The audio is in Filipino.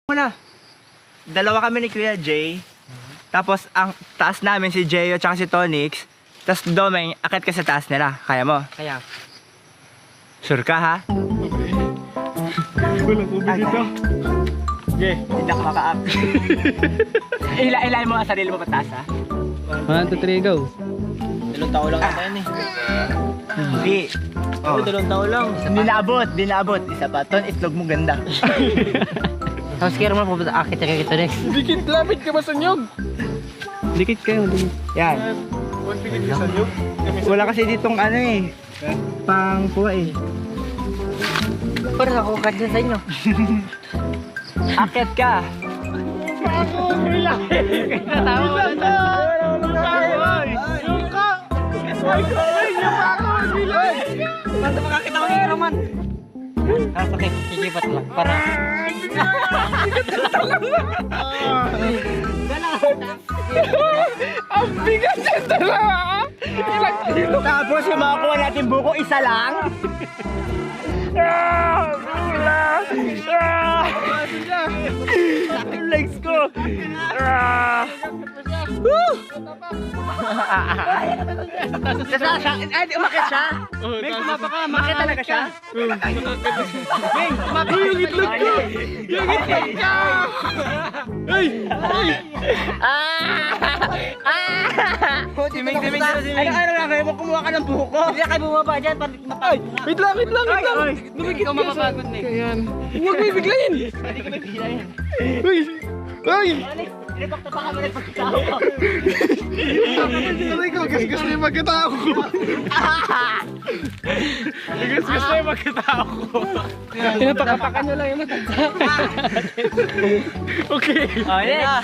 Muna. Dalawa kami ni Kuya Jay. Tapos ang taas namin si Jeyo tsaka si Tonix. Tapos Domeng, akit ka sa taas nila. Kaya mo? Kaya. Sure ka ha? Walang ubi dito. Jay, hindi ako maka-up. Ilayin mo ang sarili mo pataas ha? 1, 2, 3, go. 2 taon lang naman eh. Hindi. Oh. 2 taon lang. Di naabot. Isa pa. Ton, itlog mo ganda. Tapos kaya mo pupunta akit ka kita next. Dikit, lapit ka ba sa nyog? Dikit kayo, dikit. Yan. Dikit ka sa nyog? Wala kasi ditong ano eh. Pang puwa eh. Pero ako kadya sa inyo. Akit ka. Basta makakita ko yung Roman. Tapos okay, kikipat lang para. Ang bigat niya talaga! Ilang kilo? Tapos yung makakuha natin buko, isa lang. Yung legs ko. Ay, umakit siya. May kumapaka, umakit talaga siya. Yung itlog ko! Yung itlog ka! Ay! Ay! Ano gagawin mo? Kumuha ka ng buko. Hindi kayo bumaba dyan para Ay! Wait lang, wait lang, wait lang! Ay, Lumikit ikaw ka sa... mapapagod na eh. Ayan. Huwag mo ibiglayin! Hindi ka may bilayan. Uy! Ay! Pinipakta pa kami nagpagkatao ko. Aray ko, gas-gas na yung magkatao ko! Gas-gas na yung magkatao ko! Pinapakapakan nyo lang yung matanda. Okay. Oh, yeah.